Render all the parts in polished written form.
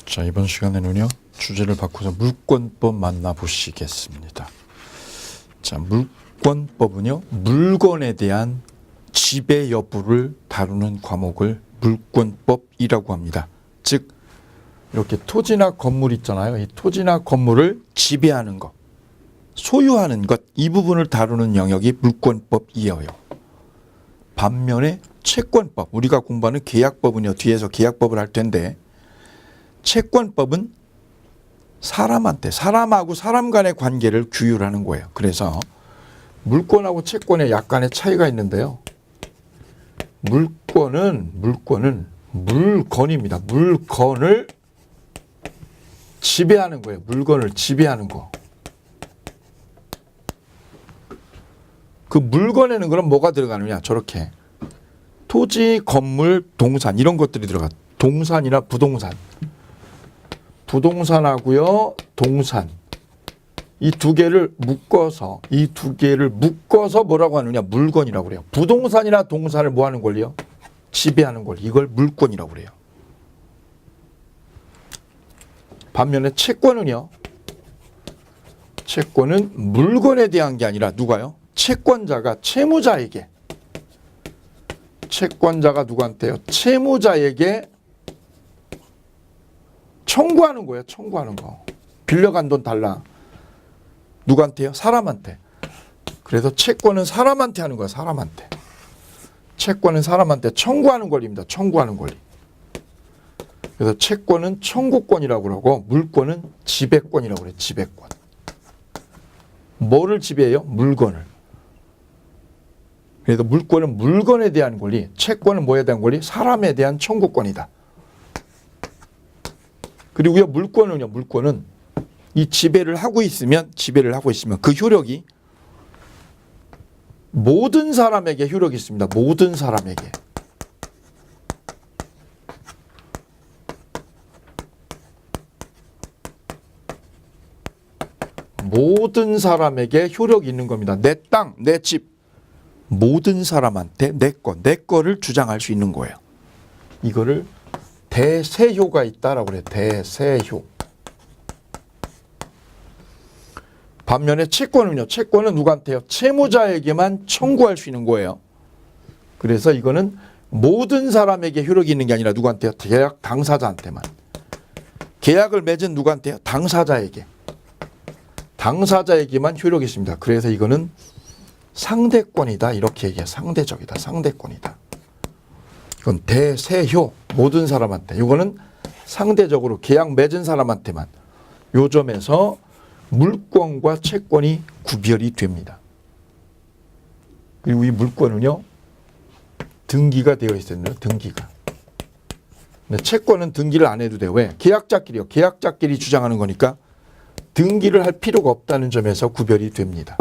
자, 이번 시간에는요, 주제를 바꿔서 물권법 만나보시겠습니다. 자, 물권법은요, 물건에 대한 지배 여부를 다루는 과목을 물권법이라고 합니다. 즉, 이렇게 토지나 건물 있잖아요. 이 토지나 건물을 지배하는 것, 소유하는 것, 이 부분을 다루는 영역이 물권법이에요. 반면에 채권법, 우리가 공부하는 계약법은요, 뒤에서 계약법을 할 텐데, 채권법은 사람한테, 사람하고 사람 간의 관계를 규율하는 거예요. 그래서 물권하고 채권에 약간의 차이가 있는데요. 물권은 물건입니다. 물건을 지배하는 거예요. 물건을 지배하는 거. 그 물건에는 그럼 뭐가 들어가느냐? 저렇게 토지, 건물, 동산 이런 것들이 들어가. 동산이나 부동산. 부동산하고요, 동산. 이 두 개를 묶어서 뭐라고 하느냐? 물건이라고 그래요. 부동산이나 동산을 뭐 하는 권리요? 지배하는 권리. 이걸 물권이라고 그래요. 반면에 채권은요. 채권은 물건에 대한 게 아니라 누가요? 채권자가 채무자에게. 채권자가 누구한테요? 채무자에게 청구하는 거예요. 청구하는 거. 빌려간 돈 달라. 누구한테요? 사람한테. 그래서 채권은 사람한테 하는 거예요. 사람한테. 채권은 사람한테 청구하는 권리입니다. 청구하는 권리. 그래서 채권은 청구권이라고 그러고 물권은 지배권이라고 그래요. 지배권. 뭐를 지배해요? 물건을. 그래서 물권은 물건에 대한 권리, 채권은 뭐에 대한 권리? 사람에 대한 청구권이다. 그리고요, 물권은 이 지배를 하고 있으면 그 효력이 모든 사람에게 효력이 있습니다. 모든 사람에게. 모든 사람에게 효력이 있는 겁니다. 내 땅, 내 집, 모든 사람한테 내 거를 주장할 수 있는 거예요. 이거를 대세효가 있다라고 그래요. 대세효. 반면에 채권은 누구한테요? 채무자에게만 청구할 수 있는 거예요. 그래서 이거는 모든 사람에게 효력이 있는 게 아니라 누구한테요? 계약 당사자한테만. 계약을 맺은 누구한테요? 당사자에게만 효력이 있습니다. 그래서 이거는 상대권이다. 이렇게 얘기해요. 상대적이다. 상대권이다. 이건 대세효. 모든 사람한테. 이거는 상대적으로 계약 맺은 사람한테만. 요 점에서 물권과 채권이 구별이 됩니다. 그리고 이 물권은요, 등기가 되어 있어요. 등기가. 근데 채권은 등기를 안 해도 돼요. 왜? 계약자끼리요. 계약자끼리 주장하는 거니까 등기를 할 필요가 없다는 점에서 구별이 됩니다.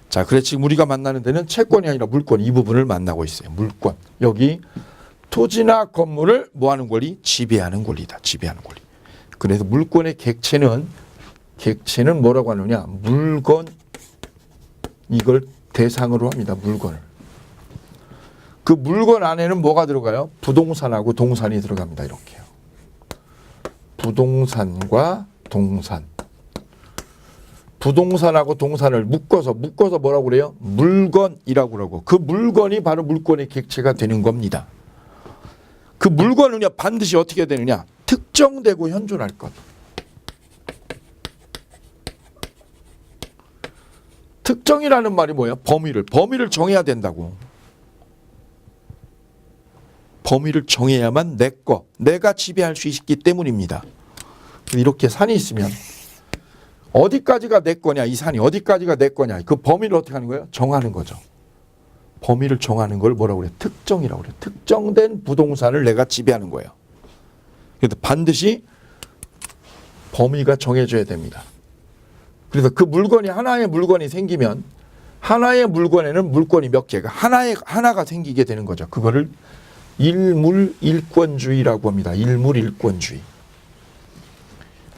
자, 그래서 지금 우리가 만나는 데는 채권이 아니라 물권, 이 부분을 만나고 있어요. 물권. 여기 토지나 건물을 뭐 하는 권리? 지배하는 권리다. 지배하는 권리. 그래서 물권의 객체는 뭐라고 하느냐? 물건, 이걸 대상으로 합니다. 물건을. 그 물건 안에는 뭐가 들어가요? 부동산하고 동산이 들어갑니다. 이렇게요. 부동산과 동산. 부동산하고 동산을 묶어서 뭐라고 그래요? 물건이라고 그러고, 그 물건이 바로 물권의 객체가 되는 겁니다. 그 물건은요, 반드시 어떻게 되느냐? 특정되고 현존할 것. 특정이라는 말이 뭐예요? 범위를 정해야 된다고. 범위를 정해야만 내가 지배할 수 있기 때문입니다. 이렇게 산이 있으면 어디까지가 내 거냐, 이 산이 어디까지가 내 거냐, 그 범위를 어떻게 하는 거예요? 정하는 거죠. 범위를 정하는 걸 뭐라고 그래요? 특정이라고 그래요. 특정된 부동산을 내가 지배하는 거예요. 그래서 반드시 범위가 정해져야 됩니다. 그래서 그 물건이, 하나의 물건이 생기면 하나의 물건에는 물건이 몇 개가, 하나가 생기게 되는 거죠. 그거를 일물일권주의라고 합니다. 일물일권주의.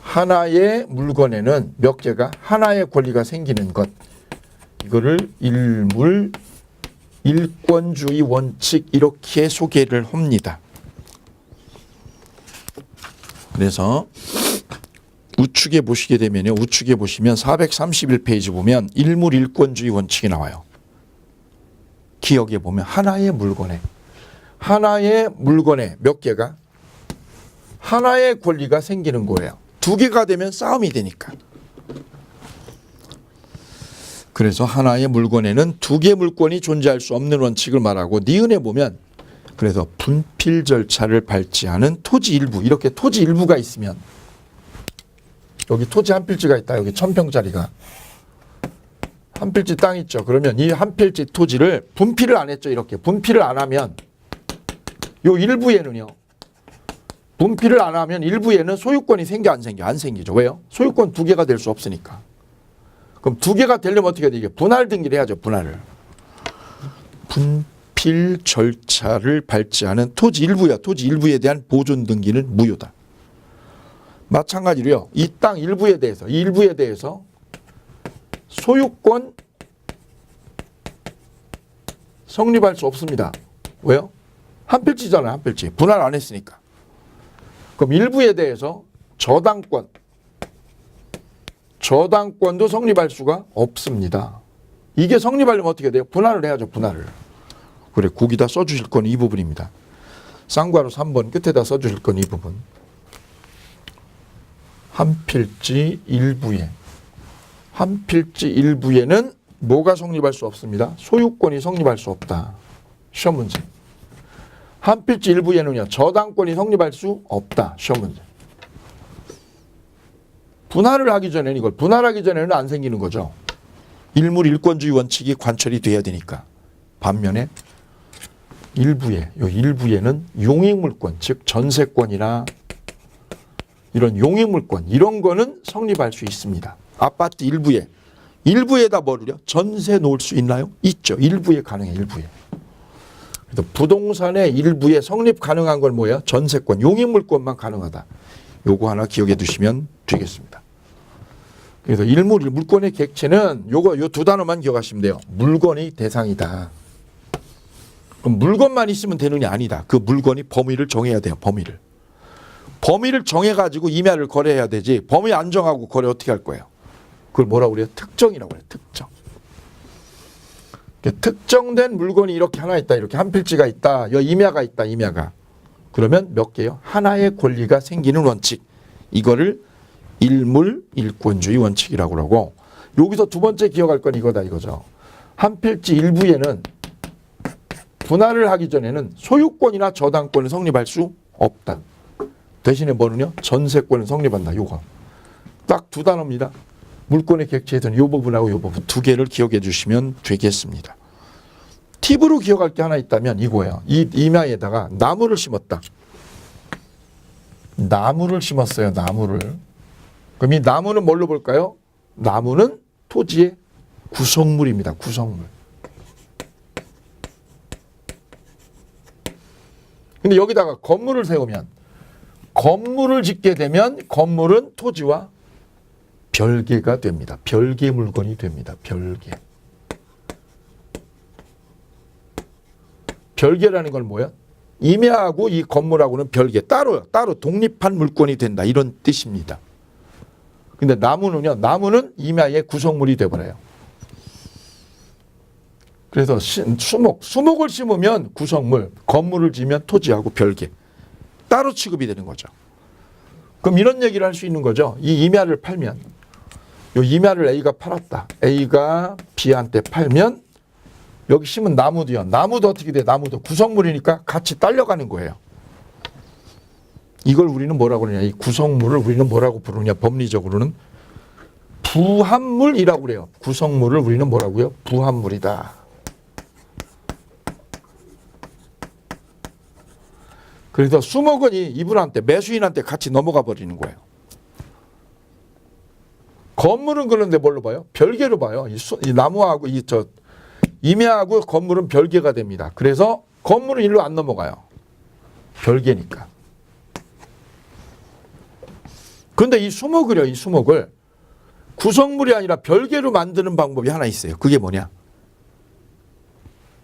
하나의 물건에는 몇 개가, 하나의 권리가 생기는 것. 이거를 일권주의 원칙, 이렇게 소개를 합니다. 그래서 우측에 보시게 되면요. 우측에 보시면 431페이지 보면 일물일권주의 원칙이 나와요. 기억에 보면 하나의 물건에 몇 개가 하나의 권리가 생기는 거예요. 두 개가 되면 싸움이 되니까. 그래서 하나의 물건에는 두 개의 물건이 존재할 수 없는 원칙을 말하고 니은에 보면 그래서 분필 절차를 밟지 않은 토지 일부, 이렇게 토지 일부가 있으면 여기 토지 한 필지가 있다. 여기 1000평짜리가 한 필지 땅 있죠. 그러면 이 한 필지 토지를 분필을 안 했죠. 이렇게 분필을 안 하면 요 일부에는요. 분필을 안 하면 일부에는 소유권이 생겨 안 생겨? 안 생기죠. 왜요? 소유권 두 개가 될 수 없으니까. 그럼 두 개가 되려면 어떻게 해야 되게? 분할 등기를 해야죠. 분할을. 분필 절차를 밟지 않은 토지 일부야. 토지 일부에 대한 보존 등기는 무효다. 마찬가지로요. 이 땅 일부에 대해서 소유권 성립할 수 없습니다. 왜요? 한 필지잖아요. 한 필지. 분할 안 했으니까. 그럼 일부에 대해서 저당권도 성립할 수가 없습니다. 이게 성립하려면 어떻게 돼요? 분할을 해야죠. 분할을. 그래, 거기다 써주실 건 이 부분입니다. 쌍괄호 3번 끝에다 써주실 건 이 부분. 한 필지 일부에는 뭐가 성립할 수 없습니다. 소유권이 성립할 수 없다. 시험 문제. 한 필지 일부에는요. 저당권이 성립할 수 없다. 시험 문제. 분할을 하기 전에는 이걸 분할하기 전에는 안 생기는 거죠. 일물일권주의 원칙이 관철이 돼야 되니까. 반면에 일부에는 용익물권, 즉 전세권이나 이런 용익물권 이런 거는 성립할 수 있습니다. 아파트 일부에다 뭐를요? 전세 놓을 수 있나요? 있죠. 일부에 가능해. 일부에. 그래서 부동산의 일부에 성립 가능한 건 뭐야? 전세권, 용익물권만 가능하다. 요거 하나 기억해 두시면 되겠습니다. 그래서 물권의 객체는 요 두 단어만 기억하시면 돼요. 물건이 대상이다. 그럼 물건만 있으면 되는 게 아니다. 그 물건이 범위를 정해야 돼요. 범위를 정해가지고 임야를 거래해야 되지. 범위 안 정하고 거래 어떻게 할 거예요? 그걸 뭐라고 그래요? 특정이라고 그래요. 특정. 특정된 물건이 이렇게 하나 있다. 이렇게 한 필지가 있다. 임야가 있다. 임야가. 그러면 몇 개요? 하나의 권리가 생기는 원칙. 이거를 일물일권주의 원칙이라고 그러고 여기서 두 번째 기억할 건 이거다 이거죠. 한 필지 일부에는 분할을 하기 전에는 소유권이나 저당권을 성립할 수 없다. 대신에 뭐는요? 전세권을 성립한다. 요거. 딱 두 단어입니다. 물권의 객체에서는 요 부분하고 요 부분 두 개를 기억해 주시면 되겠습니다. 팁으로 기억할 게 하나 있다면 이거예요. 이 임야에다가 나무를 심었다. 나무를 심었어요. 나무를. 그럼 이 나무는 뭘로 볼까요? 나무는 토지의 구성물입니다. 구성물. 근데 여기다가 건물을 세우면 건물을 짓게 되면 건물은 토지와 별개가 됩니다. 별개 물건이 됩니다. 별개. 별개라는 건 뭐야? 임야하고 이 건물하고는 별개. 따로 독립한 물건이 된다. 이런 뜻입니다. 근데 나무는요. 나무는 임야의 구성물이 되어버려요. 그래서 수목을 심으면 구성물, 건물을 지으면 토지하고 별개. 따로 취급이 되는 거죠. 그럼 이런 얘기를 할 수 있는 거죠. 이 임야를 팔면, 이 임야를 A가 팔았다. A가 B한테 팔면 여기 심은 나무도요. 나무도 어떻게 돼? 나무도 구성물이니까 같이 딸려가는 거예요. 이걸 우리는 뭐라고 그러냐. 이 구성물을 우리는 뭐라고 부르냐. 법리적으로는 부합물이라고 그래요. 구성물을 우리는 뭐라고요? 부합물이다. 그래서 수목은 이분한테 매수인한테 같이 넘어가 버리는 거예요. 건물은 그런데 뭘로 봐요? 별개로 봐요. 이 나무하고 임야하고 건물은 별개가 됩니다. 그래서 건물은 일로 안 넘어가요. 별개니까. 그런데 이 수목을 구성물이 아니라 별개로 만드는 방법이 하나 있어요. 그게 뭐냐?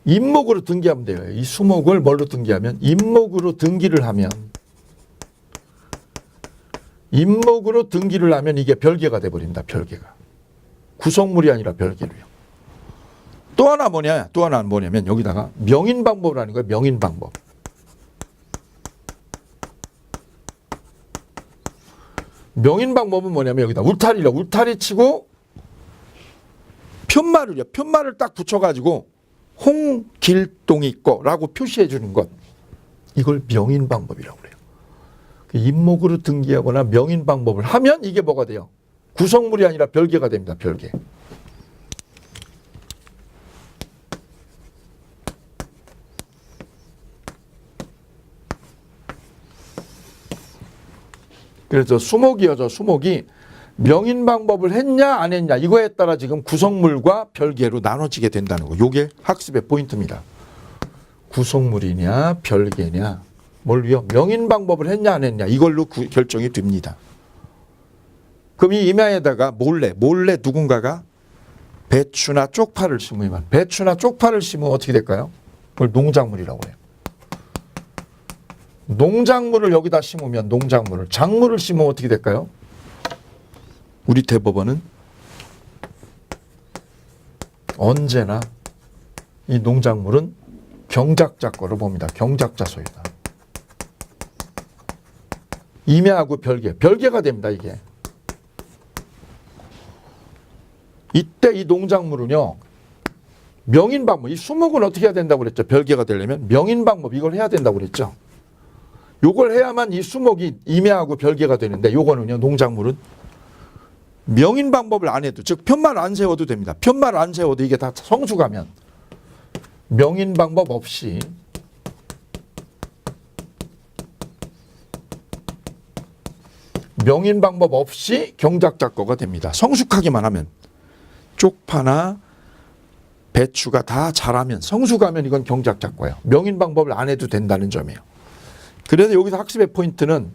임목으로 등기하면 돼요. 이 수목을 뭘로 등기하면? 임목으로 등기를 하면 임목으로 등기를 하면 이게 별개가 돼버린다. 별개가. 구성물이 아니라 별개로요. 또 하나 뭐냐? 또 하나는 뭐냐면 여기다가 명인방법을 하는 거예요. 명인방법. 명인방법은 뭐냐면 여기다 울타리 치고 편말을 딱 붙여가지고 홍길동이 거라고 표시해 주는 것. 이걸 명인방법이라고 그래요. 임목으로 등기하거나 명인방법을 하면 이게 뭐가 돼요? 구성물이 아니라 별개가 됩니다. 별개. 그래서 수목이어져. 수목이 명인방법을 했냐 안 했냐 이거에 따라 지금 구성물과 별개로 나눠지게 된다는 거. 이게 학습의 포인트입니다. 구성물이냐 별개냐 뭘요? 명인방법을 했냐 안 했냐 이걸로 결정이 됩니다. 그럼 이 임야에다가 몰래 누군가가 배추나 쪽파를 심으면 어떻게 될까요? 그걸 농작물이라고 해요. 농작물을 여기다 심으면 작물을 심으면 어떻게 될까요? 우리 대법원은 언제나 이 농작물은 경작자 거로 봅니다. 경작자 소유다. 임야하고 별개가 됩니다. 이게. 이때 이 농작물은요. 명인방법, 이 수목은 어떻게 해야 된다고 그랬죠? 별개가 되려면 명인방법 이걸 해야 된다고 그랬죠. 요걸 해야만 이 수목이 임야하고 별개가 되는데 요거는요. 농작물은 명인방법을 안 해도 즉 편말 안 세워도 됩니다. 편말 안 세워도 이게 다 성수가면 명인방법 없이 경작자 거가 됩니다. 성숙하기만 하면 쪽파나 배추가 다 자라면 성숙하면 이건 경작자 거예요. 명인방법을 안 해도 된다는 점이에요. 그래서 여기서 학습의 포인트는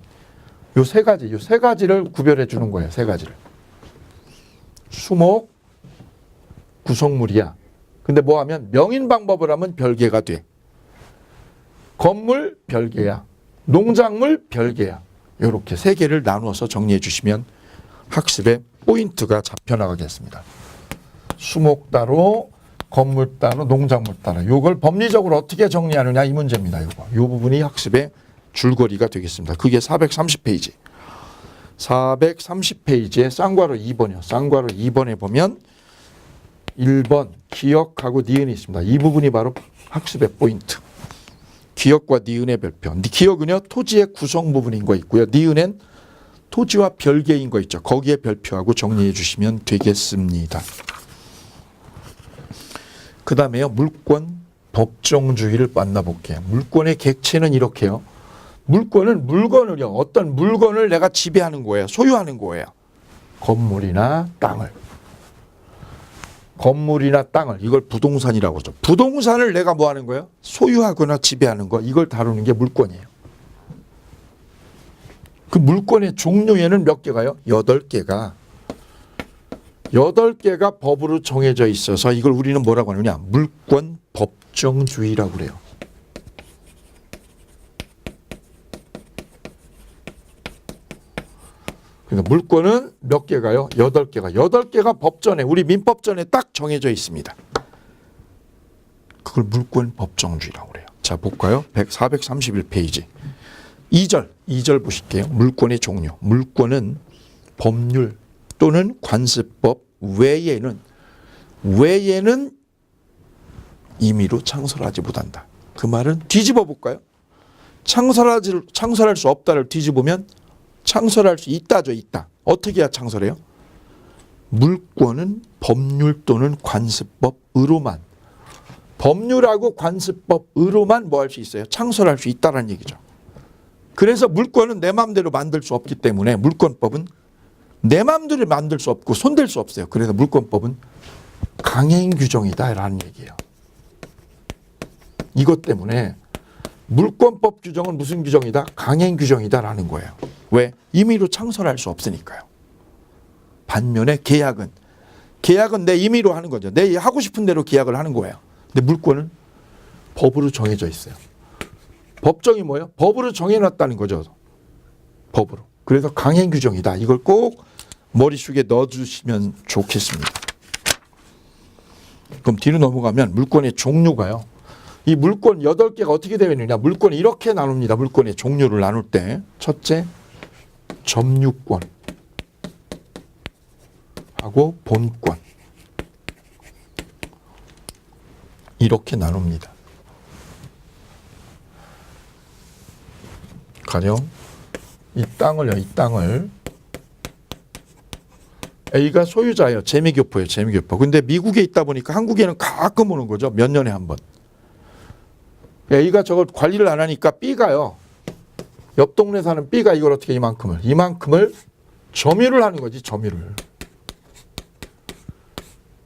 요 세 가지를 구별해 주는 거예요. 세 가지를. 수목, 구성물이야. 근데 뭐 하면 명인방법을 하면 별개가 돼. 건물 별개야. 농작물 별개야. 이렇게 세 개를 나누어서 정리해 주시면 학습의 포인트가 잡혀나가겠습니다. 수목 따로, 건물 따로, 농작물 따로. 이걸 법리적으로 어떻게 정리하느냐 이 문제입니다. 이 부분이 학습의 줄거리가 되겠습니다. 그게 430페이지. 430페이지에 쌍괄호 2번이요. 쌍괄호 2번에 보면 1번 기역하고 니은이 있습니다. 이 부분이 바로 학습의 포인트. 기역과 니은의 별표. 기역은요 토지의 구성 부분인 거 있고요. 니은은 토지와 별개인 거 있죠. 거기에 별표하고 정리해 주시면 되겠습니다. 그 다음에요. 물권 법정주의를 만나볼게요. 물권의 객체는 이렇게요. 물권은 물건을요. 어떤 물건을 내가 지배하는 거예요. 소유하는 거예요. 건물이나 땅을. 이걸 부동산이라고 하죠. 부동산을 내가 뭐 하는 거예요? 소유하거나 지배하는 거. 이걸 다루는 게 물권이에요. 그 물권의 종류에는 몇 개가요? 8개가. 8개가 법으로 정해져 있어서 이걸 우리는 뭐라고 하느냐? 물권 법정주의라고 그래요. 그러니까 물권은 몇 개가요? 8개가. 8개가 법전에, 우리 민법전에 딱 정해져 있습니다. 그걸 물권 법정주의라고 그래요. 자, 볼까요? 431페이지. 2절 보실게요. 물권의 종류. 물권은 법률 또는 관습법 외에는 임의로 창설하지 못한다. 그 말은 뒤집어 볼까요? 창설할 수 없다를 뒤집으면 창설할 수 있다죠. 있다. 어떻게 해야 창설해요? 물권은 법률 또는 관습법으로만, 법률하고 관습법으로만 뭐 할 수 있어요? 창설할 수 있다는 얘기죠. 그래서 물권은 내 마음대로 만들 수 없기 때문에 물권법은 내 마음대로 만들 수 없고 손댈 수 없어요. 그래서 물권법은 강행 규정이다라는 얘기예요. 이것 때문에 물권법 규정은 무슨 규정이다? 강행 규정이다라는 거예요. 왜? 임의로 창설할 수 없으니까요. 반면에 계약은 내 임의로 하는 거죠. 내 하고 싶은 대로 계약을 하는 거예요. 근데 물권은 법으로 정해져 있어요. 법정이 뭐예요? 법으로 정해놨다는 거죠. 법으로. 그래서 강행 규정이다. 이걸 꼭 머릿속에 넣어주시면 좋겠습니다. 그럼 뒤로 넘어가면 물권의 종류가요. 이 물권 8개가 어떻게 되어 있느냐. 물권이 이렇게 나눕니다. 물권의 종류를 나눌 때 첫째, 점유권 하고 본권 이렇게 나눕니다. 가령 이 땅을 A가 소유자예요. 재미교포예요. 재미교포. 근데 미국에 있다 보니까 한국에는 가끔 오는 거죠. 몇 년에 한 번. A가 저걸 관리를 안 하니까 B가요. 옆 동네 사는 B가 이걸 어떻게 이만큼을 점유를 하는 거지. 점유를.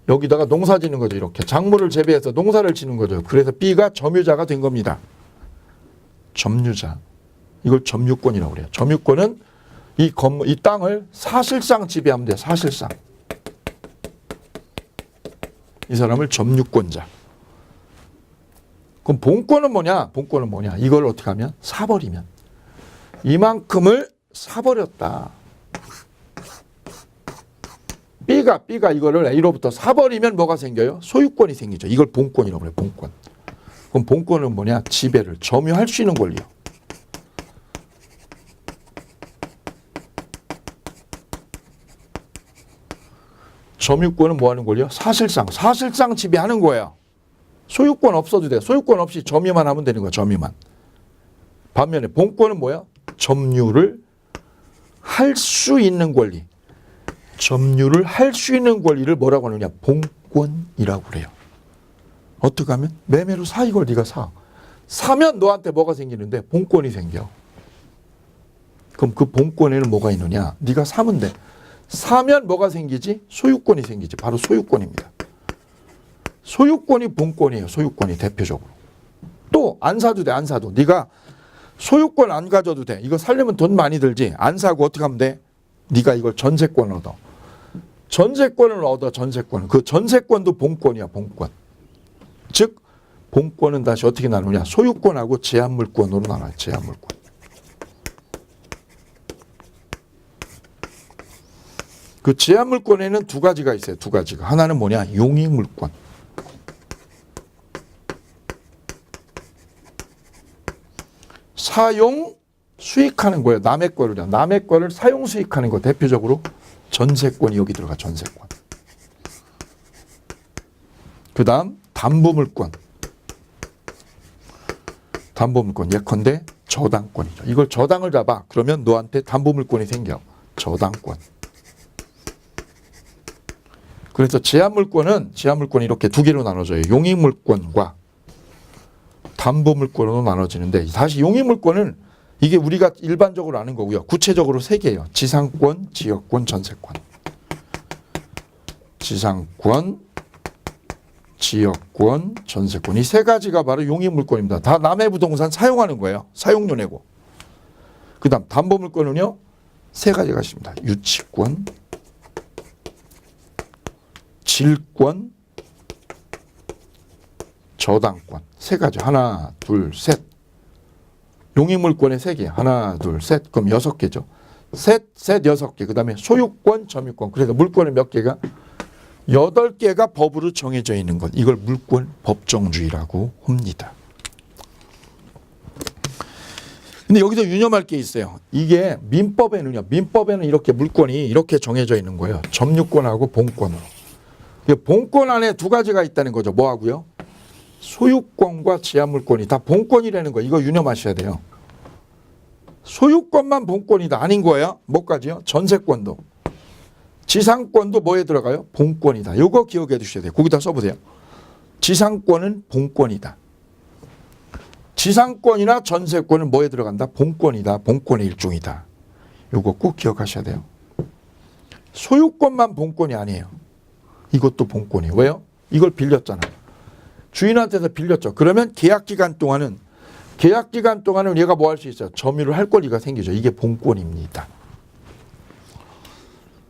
여기다가 농사 짓는 거죠. 이렇게 작물을 재배해서 농사를 짓는 거죠. 그래서 B가 점유자가 된 겁니다. 점유자. 이걸 점유권이라고 그래요. 점유권은 이 땅을 사실상 지배하면 돼요. 사실상. 이 사람을 점유권자. 그럼 본권은 뭐냐? 본권은 뭐냐? 이걸 어떻게 하면? 사버리면. 이만큼을 사버렸다. B가 이거를 A로부터 사버리면 뭐가 생겨요? 소유권이 생기죠. 이걸 본권이라고 그래요. 본권. 그럼 본권은 뭐냐? 지배를 점유할 수 있는 권리요. 점유권은 뭐 하는 권리요? 사실상 지배하는 거예요. 소유권 없어도 돼. 소유권 없이 점유만 하면 되는 거야. 점유만. 반면에 본권은 뭐야? 점유를 할 수 있는 권리. 점유를 할 수 있는 권리를 뭐라고 하느냐? 본권이라고 그래요. 어떻게 하면? 매매로 사 이걸 네가 사. 사면 너한테 뭐가 생기는데? 본권이 생겨. 그럼 그 본권에는 뭐가 있느냐? 네가 사면 돼. 사면 뭐가 생기지? 소유권이 생기지. 바로 소유권입니다. 소유권이 본권이에요. 소유권이 대표적으로. 또 안 사도 돼. 안 사도. 네가 소유권 안 가져도 돼. 이거 살려면 돈 많이 들지. 안 사고 어떻게 하면 돼? 네가 이걸 전세권 얻어. 전세권을 얻어. 전세권. 그 전세권도 본권이야. 본권. 즉 본권은 다시 어떻게 나누냐? 소유권하고 제한물권으로 나눠요. 제한물권. 그 제한물권에는 두 가지가 있어요. 두 가지가. 하나는 뭐냐? 용익물권. 사용 수익하는 거예요. 남의 거를 사용 수익하는 거. 대표적으로 전세권이 여기 들어가. 전세권. 그 다음 담보물권. 담보물권. 예컨대 저당권이죠. 이걸 저당을 잡아. 그러면 너한테 담보물권이 생겨. 저당권. 그래서 제한물권은 이렇게 두 개로 나눠져요. 용익물권과 담보물권으로 나눠지는데, 다시 용익물권은 이게 우리가 일반적으로 아는 거고요. 구체적으로 세 개예요. 지상권, 지역권, 전세권. 지상권, 지역권, 전세권. 이 세 가지가 바로 용익물권입니다. 다 남의 부동산 사용하는 거예요. 사용료 내고. 그 다음 담보물권은요. 세 가지가 있습니다. 유치권, 질권, 저당권. 세 가지. 하나, 둘, 셋. 용익물권의 세 개. 하나, 둘, 셋. 그럼 6개죠. 셋, 6개. 그 다음에 소유권, 점유권. 그래서 물권은 몇 개가? 8개가 법으로 정해져 있는 것. 이걸 물권 법정주의라고 합니다. 근데 여기서 유념할 게 있어요. 이게 민법에는 이렇게 물권이 이렇게 정해져 있는 거예요. 점유권하고 본권으로. 본권 안에 두 가지가 있다는 거죠. 뭐 하고요? 소유권과 제한물권이 다 본권이라는 거. 이거 유념하셔야 돼요. 소유권만 본권이다. 아닌 거예요. 뭐까지요? 전세권도. 지상권도 뭐에 들어가요? 본권이다. 이거 기억해 두셔야 돼요. 거기다 써보세요. 지상권은 본권이다. 지상권이나 전세권은 뭐에 들어간다? 본권이다. 본권의 일종이다. 이거 꼭 기억하셔야 돼요. 소유권만 본권이 아니에요. 이것도 본권이에요. 왜요? 이걸 빌렸잖아. 주인한테서 빌렸죠. 그러면 계약기간 동안은 얘가 뭐 할 수 있어요? 점유를 할 권리가 생기죠. 이게 본권입니다.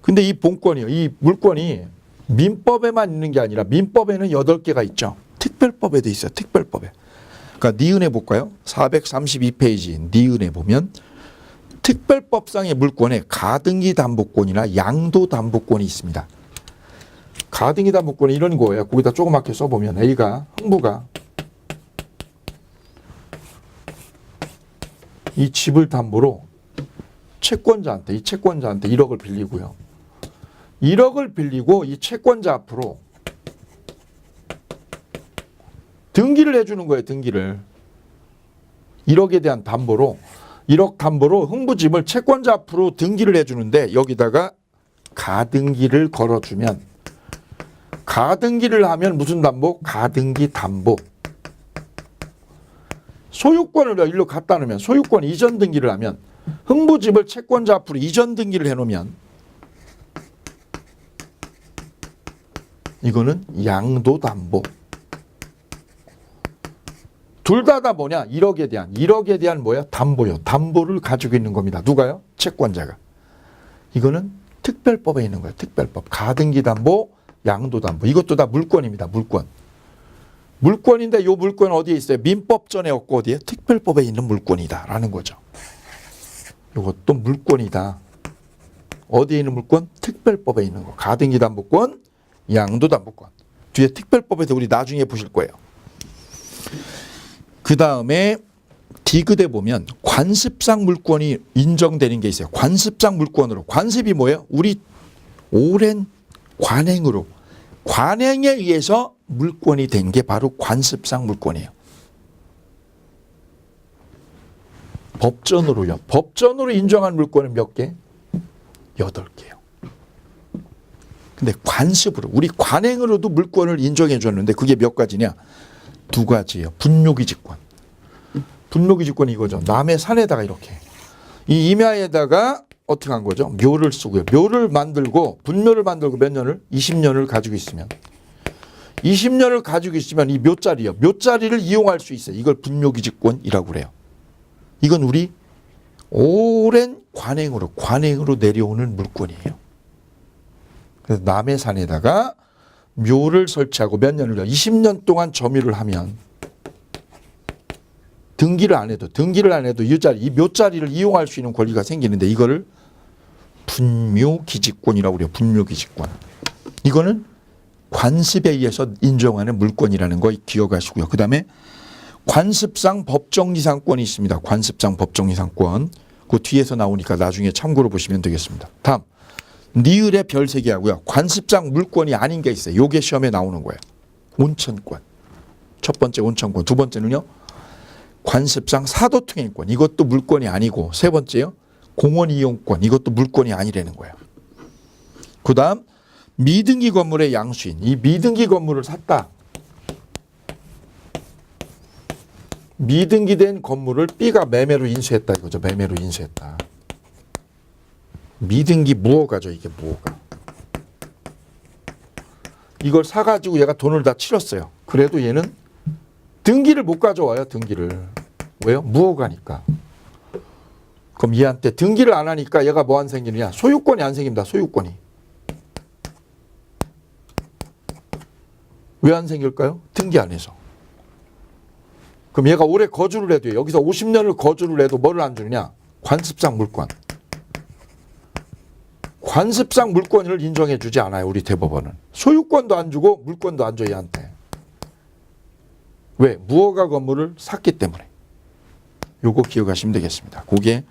근데 이 본권이요. 이 물권이 민법에만 있는 게 아니라 민법에는 8개가 있죠. 특별법에도 있어요. 특별법에. 그러니까 니은에 볼까요? 432페이지 니은에 보면 특별법상의 물권에 가등기 담보권이나 양도 담보권이 있습니다. 가등기 담보권은 이런 거예요. 거기다 조그맣게 써보면 A가 흥부가 이 집을 담보로 채권자한테 1억을 빌리고요. 1억을 빌리고 이 채권자 앞으로 등기를 해주는 거예요. 등기를. 1억에 대한 담보로 1억 담보로 흥부집을 채권자 앞으로 등기를 해주는데 여기다가 가등기를 걸어주면 가등기를 하면 무슨 담보? 가등기 담보. 소유권을 일로 갖다 놓으면 소유권 이전 등기를 하면 흥부집을 채권자 앞으로 이전 등기를 해놓으면 이거는 양도담보. 둘 다 뭐냐? 1억에 대한 뭐야? 담보요. 담보를 가지고 있는 겁니다. 누가요? 채권자가. 이거는 특별법에 있는 거예요. 특별법. 가등기 담보, 양도 담보. 이것도 다 물권입니다. 물권. 물권인데 이 물권 어디에 있어요? 민법전에 없고 어디에? 특별법에 있는 물권이다라는 거죠. 이것도 물권이다. 어디에 있는 물권? 특별법에 있는 거. 가등기 담보권, 양도 담보권. 뒤에 특별법에서 우리 나중에 보실 거예요. 그 다음에 디귿에 보면 관습상 물권이 인정되는 게 있어요. 관습상 물권으로. 관습이 뭐예요? 우리 오랜 관행으로. 관행에 의해서 물권이 된 게 바로 관습상 물권이에요. 법전으로요. 법전으로 인정한 물권은 몇 개? 8개요. 근데 관습으로 우리 관행으로도 물권을 인정해 줬는데 그게 몇 가지냐? 2가지예요. 분묘기지권. 분묘기지권이 이거죠. 남의 산에다가 이렇게 이 임야에다가 어떻게 한 거죠? 묘를 쓰고요. 묘를 만들고 분묘를 만들고 몇 년을? 20년을 가지고 있으면 20년을 가지고 있으면 이 묘자리요. 묘자리를 이용할 수 있어요. 이걸 분묘기지권이라고 그래요. 이건 우리 오랜 관행으로 내려오는 물권이에요. 그래서 남의 산에다가 묘를 설치하고 몇 년을요? 20년 동안 점유를 하면 등기를 안 해도 이 묘자리를 이용할 수 있는 권리가 생기는데 이거를 분묘기지권이라고 그래요. 분묘기지권. 이거는 관습에 의해서 인정하는 물권이라는 거 기억하시고요. 그 다음에 관습상 법정이상권이 있습니다. 관습상 법정이상권. 그 뒤에서 나오니까 나중에 참고로 보시면 되겠습니다. 다음. 니을에 별 3개 하고요. 관습상 물권이 아닌 게 있어요. 요게 시험에 나오는 거예요. 온천권. 첫 번째 온천권. 두 번째는요. 관습상 사도통행권. 이것도 물권이 아니고 세 번째요. 공원이용권. 이것도 물권이 아니라는 거예요. 그 다음 미등기 건물의 양수인. 이 미등기 건물을 샀다. 미등기된 건물을 B가 매매로 인수했다 이거죠. 매매로 인수했다. 미등기 무허가죠. 이게 무허가. 이걸 사가지고 얘가 돈을 다 치렀어요. 그래도 얘는 등기를 못 가져와요. 등기를. 왜요? 무허가니까. 그럼 얘한테 등기를 안 하니까 얘가 뭐 안 생기느냐? 소유권이 안 생깁니다. 소유권이. 왜 안 생길까요? 등기 안 해서. 그럼 얘가 오래 거주를 해도 여기서 50년을 거주를 해도 뭐를 안 주느냐? 관습상 물권. 관습상 물권을 인정해 주지 않아요. 우리 대법원은. 소유권도 안 주고 물권도 안 줘 얘한테. 왜? 무허가 건물을 샀기 때문에. 요거 기억하시면 되겠습니다. 그게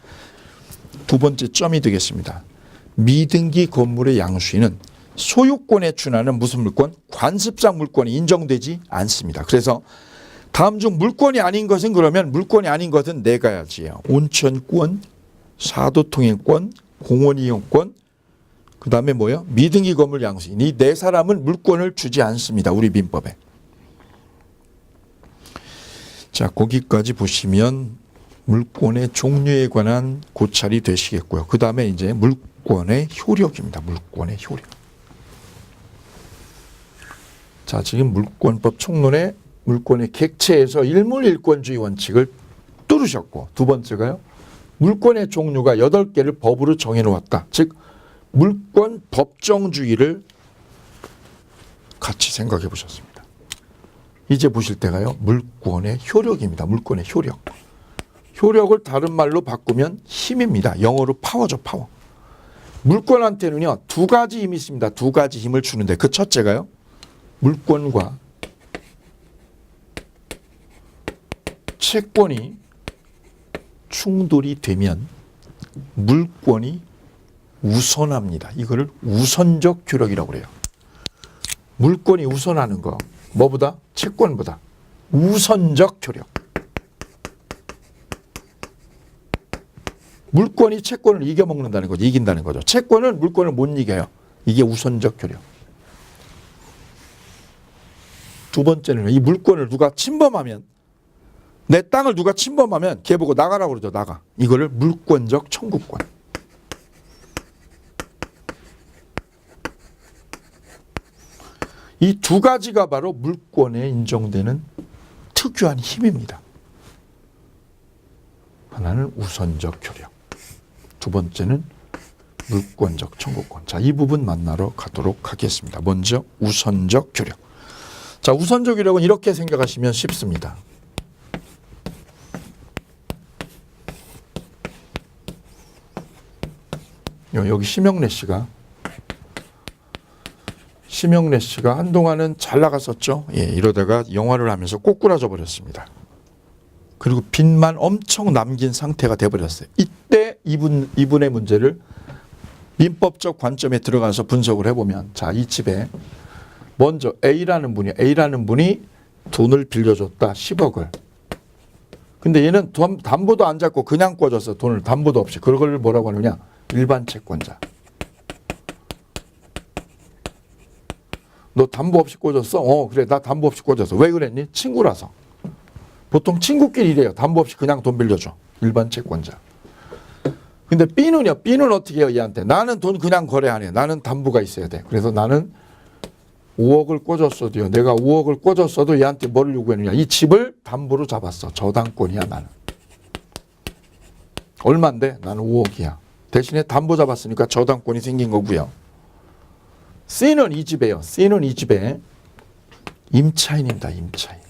두 번째 점이 되겠습니다. 미등기 건물의 양수인은 소유권에 준하는 무슨 물권? 관습상 물권이 인정되지 않습니다. 그래서 다음 중 물권이 아닌 것은 그러면 물권이 아닌 것은 4가지예요. 온천권, 사도통행권, 공원이용권, 그 다음에 뭐요? 미등기 건물 양수인. 이 4사람은 물권을 주지 않습니다. 우리 민법에. 자, 거기까지 보시면 물권의 종류에 관한 고찰이 되시겠고요. 그 다음에 이제 물권의 효력입니다. 물권의 효력. 자, 지금 물권법 총론에 물권의 객체에서 일물일권주의 원칙을 뚫으셨고, 두 번째가요. 물권의 종류가 8개를 법으로 정해놓았다. 즉 물권 법정주의를 같이 생각해 보셨습니다. 이제 보실 때가요. 물권의 효력입니다. 물권의 효력. 효력을 다른 말로 바꾸면 힘입니다. 영어로 파워죠, 파워. 물권한테는요, 두 가지 힘이 있습니다. 두 가지 힘을 주는데 그 첫째가요, 물권과 채권이 충돌이 되면 물권이 우선합니다. 이거를 우선적 효력이라고 그래요. 물권이 우선하는 거, 뭐보다? 채권보다. 우선적 효력. 물권이 채권을 이겨먹는다는 거죠. 이긴다는 거죠. 채권은 물권을 못 이겨요. 이게 우선적 효력. 두 번째는 이 물권을 누가 침범하면, 내 땅을 누가 침범하면 걔 보고 나가라고 그러죠. 나가. 이거를 물권적 청구권. 이 두 가지가 바로 물권에 인정되는 특유한 힘입니다. 하나는 우선적 효력, 두 번째는 물권적 청구권. 자, 이 부분 만나러 가도록 하겠습니다. 먼저 우선적 효력. 자, 우선적 효력은 이렇게 생각하시면 쉽습니다. 여기 심영래 씨가 한동안은 잘 나갔었죠. 예, 이러다가 영화를 하면서 꼬꾸라져 버렸습니다. 그리고 빚만 엄청 남긴 상태가 돼버렸어요. 이때 이분의 문제를 민법적 관점에 들어가서 분석을 해보면, 자, 이 집에 먼저 A라는 분이 돈을 빌려줬다. 10억을. 근데 얘는 담보도 안 잡고 그냥 꿔줬어. 돈을 담보도 없이. 그걸 뭐라고 하느냐? 일반 채권자. 너 담보 없이 꿔줬어? 그래, 나 담보 없이 꿔줬어. 왜 그랬니? 친구라서. 보통 친구끼리 이래요. 담보 없이 그냥 돈 빌려줘. 일반 채권자. 근데 B는요. B는 어떻게 해요? 얘한테. 나는 돈 그냥 거래 안 해. 나는 담보가 있어야 돼. 그래서 나는 5억을 꿔줬어도요. 내가 5억을 꿔줬어도 얘한테 뭘 요구했느냐. 이 집을 담보로 잡았어. 저당권이야, 나는. 얼만데? 나는 5억이야. 대신에 담보 잡았으니까 저당권이 생긴 거고요. C는 이 집에요. C는 이 집에 임차인입니다. 임차인.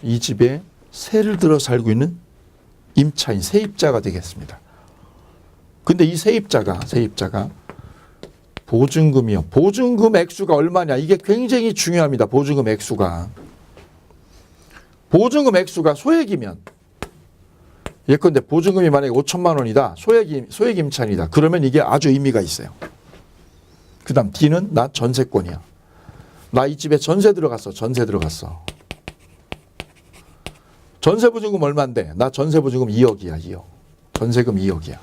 이 집에 세를 들어 살고 있는 임차인, 세입자가 되겠습니다. 근데 이 세입자가 보증금이요. 보증금 액수가 얼마냐. 이게 굉장히 중요합니다. 보증금 액수가. 보증금 액수가 소액이면, 예컨대 보증금이 만약에 5천만 원이다. 소액 임차인이다. 그러면 이게 아주 의미가 있어요. 그 다음 D는 나 전세권이야. 나 이 집에 전세 들어갔어. 전세 보증금 얼마인데? 나 전세 보증금 2억이야. 2억. 전세금 2억이야.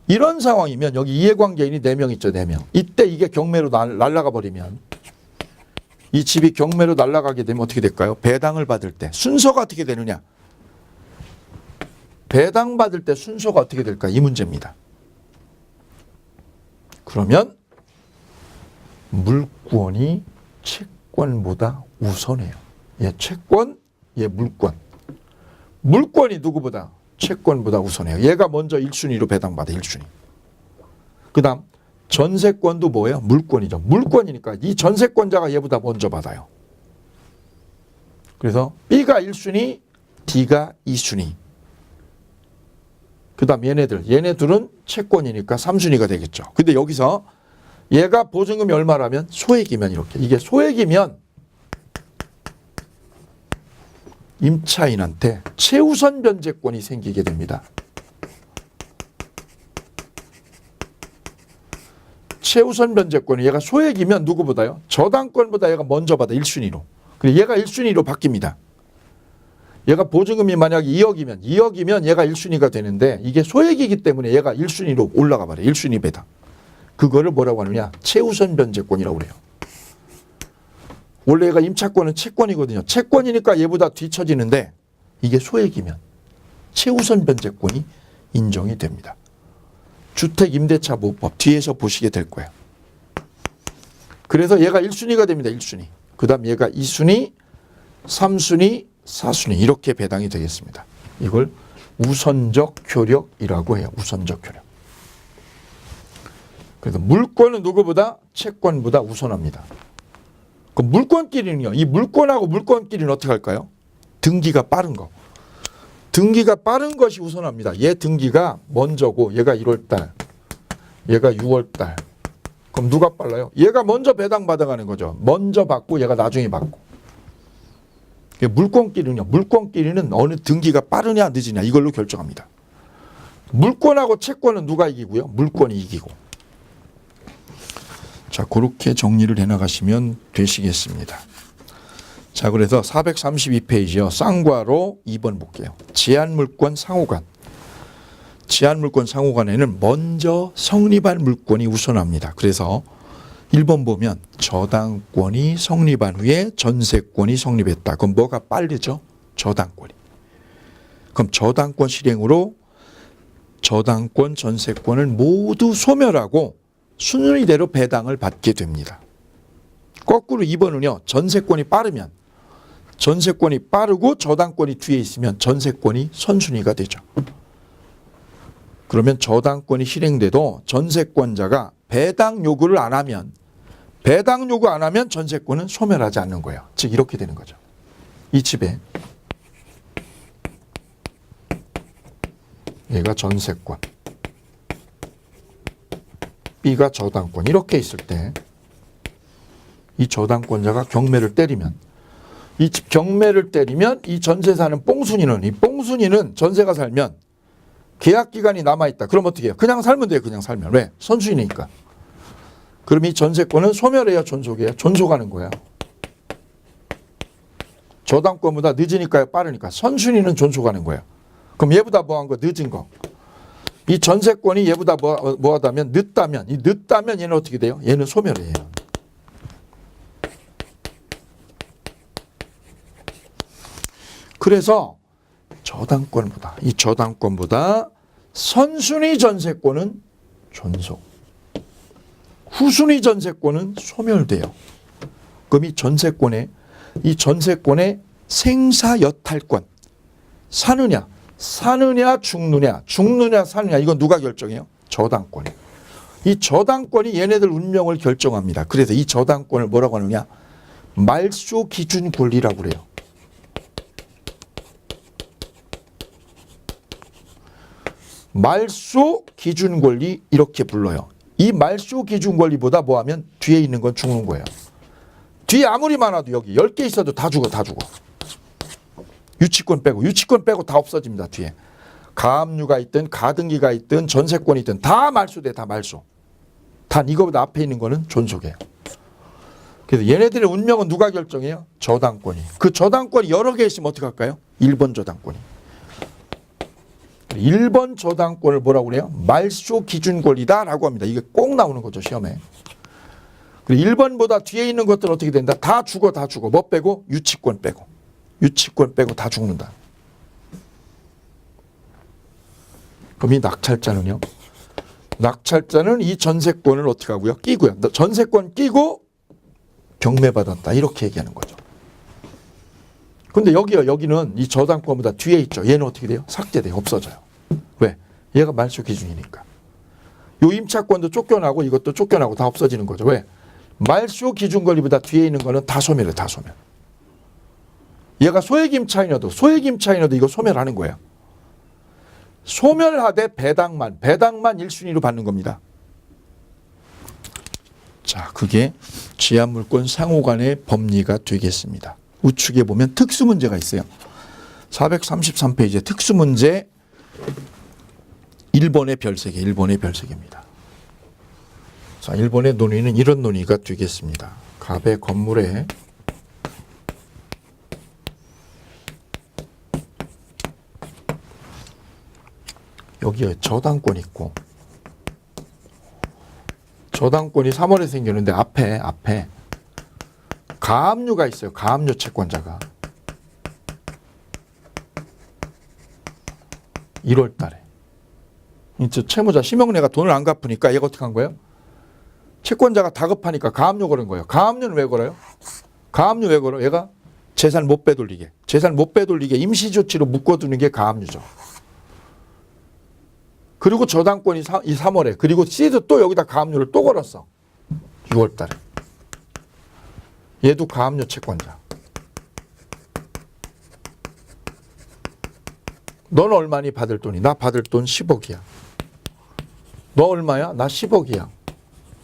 이런 상황이면 여기 이해관계인이 4명 있죠. 4명. 이때 이게 경매로 날아가 버리면, 이 집이 경매로 날아가게 되면 어떻게 될까요? 배당을 받을 때 순서가 어떻게 되느냐? 배당받을 때 순서가 어떻게 될까? 이 문제입니다. 그러면 물권이 채권보다 우선해요. 얘 채권, 얘 물권. 물권이 누구보다? 채권보다 우선해요. 얘가 먼저 1순위로 배당받아. 1순위. 그 다음 전세권도 뭐예요? 물권이죠. 물권이니까 이 전세권자가 얘보다 먼저 받아요. 그래서 B가 1순위, D가 2순위. 그 다음 얘네들은 채권이니까 3순위가 되겠죠. 근데 여기서 얘가 보증금이 얼마라면? 소액이면 이렇게. 이게 소액이면 임차인한테 최우선 변제권이 생기게 됩니다. 최우선 변제권이 얘가 소액이면 누구보다요? 저당권보다 얘가 먼저 받아. 1순위로. 그리고 얘가 1순위로 바뀝니다. 얘가 보증금이 만약 2억이면 얘가 1순위가 되는데, 이게 소액이기 때문에 얘가 1순위로 올라가 버려요. 1순위 배당. 그거를 뭐라고 하느냐? 최우선 변제권이라고 그래요. 원래 얘가 임차권은 채권이거든요. 채권이니까 얘보다 뒤처지는데, 이게 소액이면 최우선 변제권이 인정이 됩니다. 주택임대차보호법 뒤에서 보시게 될 거예요. 그래서 얘가 1순위가 됩니다. 1순위. 그 다음 얘가 2순위, 3순위, 4순위 이렇게 배당이 되겠습니다. 이걸 우선적 효력이라고 해요. 우선적 효력. 그래서 물권은 누구보다? 채권보다 우선합니다. 그 물권끼리는요. 이 물권하고 물권끼리는 어떻게 할까요? 등기가 빠른 거. 등기가 빠른 것이 우선합니다. 얘 등기가 먼저고 얘가 1월달, 얘가 6월달. 그럼 누가 빨라요? 얘가 먼저 배당 받아가는 거죠. 먼저 받고 얘가 나중에 받고. 물권끼리는요. 물권끼리는 어느 등기가 빠르냐 늦으냐 이걸로 결정합니다. 물권하고 채권은 누가 이기고요? 물권이 이기고. 자, 그렇게 정리를 해나가시면 되시겠습니다. 자, 그래서 432페이지요. 쌍괄호 2번 볼게요. 제한물권 상호간. 제한물권 상호간에는 먼저 성립한 물권이 우선합니다. 그래서 1번 보면 저당권이 성립한 후에 전세권이 성립했다. 그럼 뭐가 빠르죠? 저당권이. 그럼 저당권 실행으로 저당권, 전세권을 모두 소멸하고 순위대로 배당을 받게 됩니다. 거꾸로 2번은요. 전세권이 빠르면 전세권이 빠르고 저당권이 뒤에 있으면 전세권이 선순위가 되죠. 그러면 저당권이 실행돼도 전세권자가 배당 요구를 안 하면 배당 요구 안 하면 전세권은 소멸하지 않는 거예요. 즉 이렇게 되는 거죠. 이 집에 얘가 전세권, B가 저당권 이렇게 있을 때 이 저당권자가 경매를 때리면 이 집 경매를 때리면 이 전세 사는 뽕순이는 이 뽕순이는 전세가 살면 계약 기간이 남아있다. 그럼 어떻게 해요? 그냥 살면 돼요. 그냥 살면. 왜? 선수이니까. 그럼 이 전세권은 소멸해야 존속해요. 존속하는 거예요. 저당권보다 늦으니까요. 빠르니까. 선순위는 존속하는 거예요. 그럼 얘보다 뭐한 거? 늦은 거. 이 전세권이 얘보다 뭐하다면 늦다면 이 늦다면 얘는 어떻게 돼요? 얘는 소멸이에요. 그래서 이 저당권보다 선순위 전세권은 존속, 후순위 전세권은 소멸돼요. 그럼 이 전세권의 생사 여탈권, 사느냐 죽느냐 사느냐 이건 누가 결정해요? 저당권이. 이 저당권이 얘네들 운명을 결정합니다. 그래서 이 저당권을 뭐라고 하느냐? 말소 기준 권리라고 그래요. 말소 기준 권리 이렇게 불러요. 이 말소 기준 권리보다 뭐하면 뒤에 있는 건 죽는 거예요. 뒤에 아무리 많아도 여기 10개 있어도 다 죽어. 유치권 빼고 다 없어집니다. 뒤에 가압류가 있든 가등기가 있든 전세권이 있든 다 말소돼. 다 말소. 단 이거보다 앞에 있는 거는 존속해요. 그래서 얘네들의 운명은 누가 결정해요? 저당권이. 그 저당권이 여러 개 있으면 어떻게 할까요? 1번 저당권이. 1번 저당권을 뭐라고 그래요? 말소 기준 권리다라고 합니다. 이게 꼭 나오는 거죠, 시험에. 그리고 1번보다 뒤에 있는 것들은 어떻게 된다? 다 죽어. 뭐 빼고? 유치권 빼고 다 죽는다. 그럼 이 낙찰자는요? 낙찰자는 이 전세권을 어떻게 하고요? 끼고요. 전세권 끼고 경매받았다. 이렇게 얘기하는 거죠. 근데 여기는 이 저당권보다 뒤에 있죠. 얘는 어떻게 돼요? 삭제돼요. 없어져요. 왜? 얘가 말소 기준이니까. 요 임차권도 쫓겨나고 이것도 쫓겨나고 다 없어지는 거죠. 왜? 말소 기준 권리보다 뒤에 있는 거는 다 소멸해. 다 소멸. 얘가 소액임차인여도 이거 소멸하는 거예요. 소멸하되 배당만 1순위로 받는 겁니다. 자, 그게 제한물권 상호간의 법리가 되겠습니다. 우측에 보면 특수문제가 있어요. 433페이지에 특수문제 1번의 별세개입니다. 자, 1번의 논의는 이런 논의가 되겠습니다. 갑의 건물에 여기에 저당권 있고 저당권이 3월에 생겼는데 앞에 가압류가 있어요. 가압류 채권자가 1월 달에 이제 채무자 심형래가 돈을 안 갚으니까 얘가 어떻게 한 거예요? 채권자가 다급하니까 가압류 걸은 거예요. 가압류는 왜 걸어요? 가압류 왜 걸어? 얘가 재산 못 빼돌리게 임시조치로 묶어두는 게 가압류죠. 그리고 저당권이 이 3월에 그리고 C도 또 여기다 가압류를 또 걸었어. 6월 달에. 얘도 가압류 채권자. 넌 얼마니 받을 돈이? 나 받을 돈 10억이야. 너 얼마야? 나 10억이야.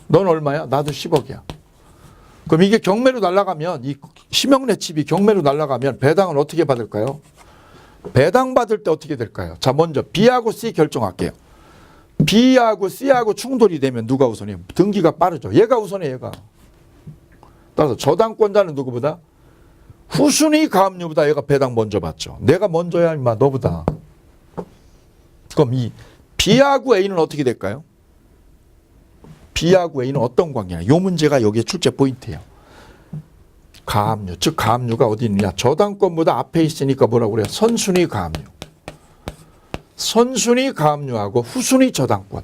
넌 얼마야? 나도 10억이야. 그럼 이게 경매로 날아가면, 이 심형래 집이 경매로 날아가면 배당을 어떻게 받을까요? 배당 받을 때 어떻게 될까요? 자, 먼저 B하고 C 결정할게요. B하고 C하고 충돌이 되면 누가 우선해요? 등기가 빠르죠. 얘가 우선해, 얘가. 따라서 저당권자는 누구보다? 후순위 가압류보다 얘가 배당 먼저 받죠. 내가 먼저야, 임마, 너보다. 그럼 이 B하고 A는 어떻게 될까요? B하고 A는 어떤 관계냐? 이 문제가 여기에 출제 포인트예요. 가압류, 즉 가압류가 어디 있느냐? 저당권보다 앞에 있으니까 뭐라고 그래요? 선순위 가압류. 선순위 가압류하고 후순위 저당권.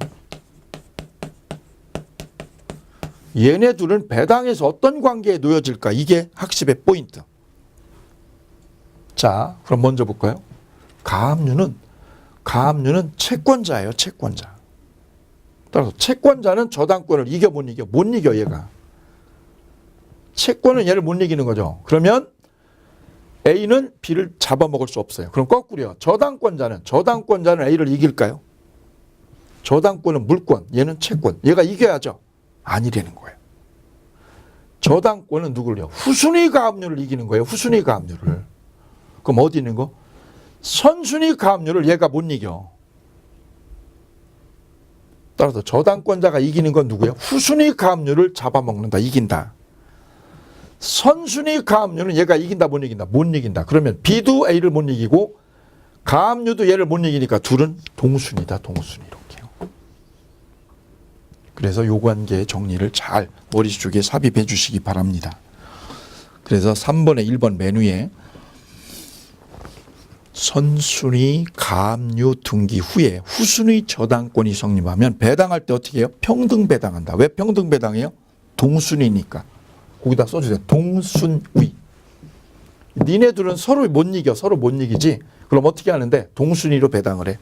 얘네 둘은 배당에서 어떤 관계에 놓여질까? 이게 학습의 포인트. 자, 그럼 먼저 볼까요? 가압류는 채권자예요, 채권자. 따라서 채권자는 저당권을 이겨 못 이겨? 못 이겨, 얘가. 채권은 얘를 못 이기는 거죠. 그러면 A는 B를 잡아먹을 수 없어요. 그럼 거꾸로요. 저당권자는 A를 이길까요? 저당권은 물권, 얘는 채권. 얘가 이겨야죠. 아니라는 거예요. 저당권은 누구를요? 후순위 가압류를 이기는 거예요. 후순위 가압류를. 그럼 어디 있는 거? 선순위 가압류를 얘가 못 이겨. 따라서 저당권자가 이기는 건 누구예요? 후순위 가압류를 잡아먹는다. 이긴다. 선순위 가압류는 얘가 이긴다, 못 이긴다? 못 이긴다. 그러면 B도 A를 못 이기고 가압류도 얘를 못 이기니까 둘은 동순위다. 동순위 이렇게요. 그래서 요 관계의 정리를 잘 머릿속에 삽입해 주시기 바랍니다. 그래서 3번에 1번 메뉴에 선순위 가압류 등기 후에 후순위 저당권이 성립하면 배당할 때 어떻게 해요? 평등 배당한다. 왜 평등 배당해요? 동순위니까. 거기다 써주세요. 동순위. 니네들은 서로 못 이겨. 서로 못 이기지. 그럼 어떻게 하는데? 동순위로 배당을 해.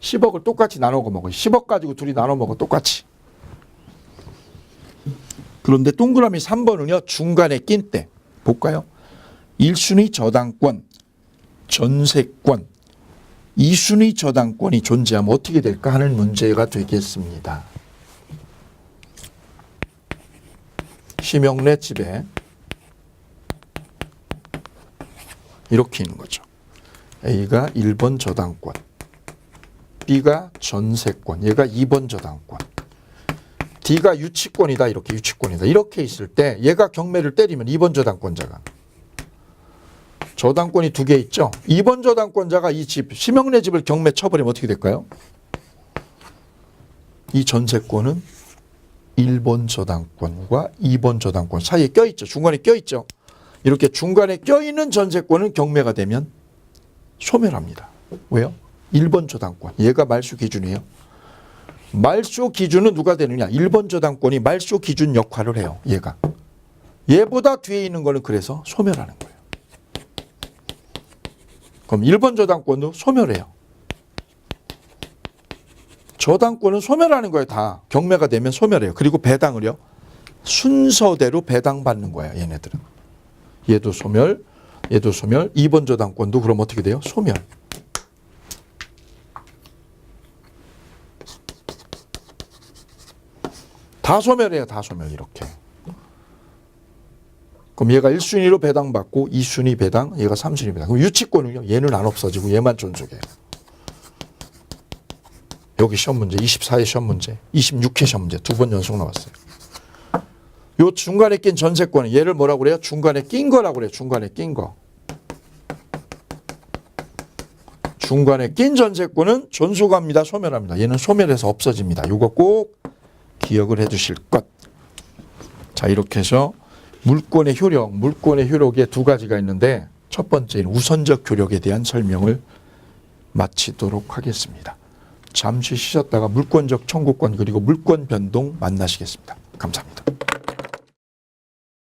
10억을 똑같이 나눠 먹어. 10억 가지고 둘이 나눠 먹어. 똑같이. 그런데 동그라미 3번은요. 중간에 낀 때. 볼까요? 1순위 저당권, 전세권, 2순위 저당권이 존재하면 어떻게 될까 하는 문제가 되겠습니다. 심형래 집에 이렇게 있는 거죠. A가 1번 저당권, B가 전세권, 얘가 2번 저당권, D가 유치권이다. 이렇게 유치권이다. 이렇게 있을 때 얘가 경매를 때리면 2번 저당권자가 저당권이 두 개 있죠. 2번 저당권자가 이 집, 심형래 집을 경매 쳐버리면 어떻게 될까요? 이 전세권은 1번 저당권과 2번 저당권 사이에 껴있죠. 중간에 껴있죠. 이렇게 중간에 껴있는 전세권은 경매가 되면 소멸합니다. 왜요? 1번 저당권. 얘가 말소 기준이에요. 말소 기준은 누가 되느냐? 1번 저당권이 말소 기준 역할을 해요. 얘가. 얘보다 뒤에 있는 거는 그래서 소멸하는 거예요. 그럼 1번 저당권도 소멸해요. 저당권은 소멸하는 거예요. 다. 경매가 되면 소멸해요. 그리고 배당을요. 순서대로 배당받는 거예요. 얘네들은. 얘도 소멸, 얘도 소멸. 2번 저당권도 그럼 어떻게 돼요? 소멸. 다 소멸해요. 다 소멸. 이렇게. 그럼 얘가 1순위로 배당받고 2순위 배당, 얘가 3순위 배당. 그럼 유치권은요. 얘는 안 없어지고 얘만 존속해요. 여기 시험 문제, 24회 시험 문제, 26회 시험 문제 2번 연속 나왔어요. 요 중간에 낀 전세권은 얘를 뭐라고 그래요? 중간에 낀 거라고 그래요. 중간에 낀 거. 중간에 낀 전세권은 존속합니다. 소멸합니다. 얘는 소멸해서 없어집니다. 이거 꼭 기억을 해 두실 것. 자, 이렇게 해서 물권의 효력에 두 가지가 있는데 첫 번째는 우선적 효력에 대한 설명을 마치도록 하겠습니다. 잠시 쉬셨다가 물권적 청구권 그리고 물권 변동 만나시겠습니다. 감사합니다.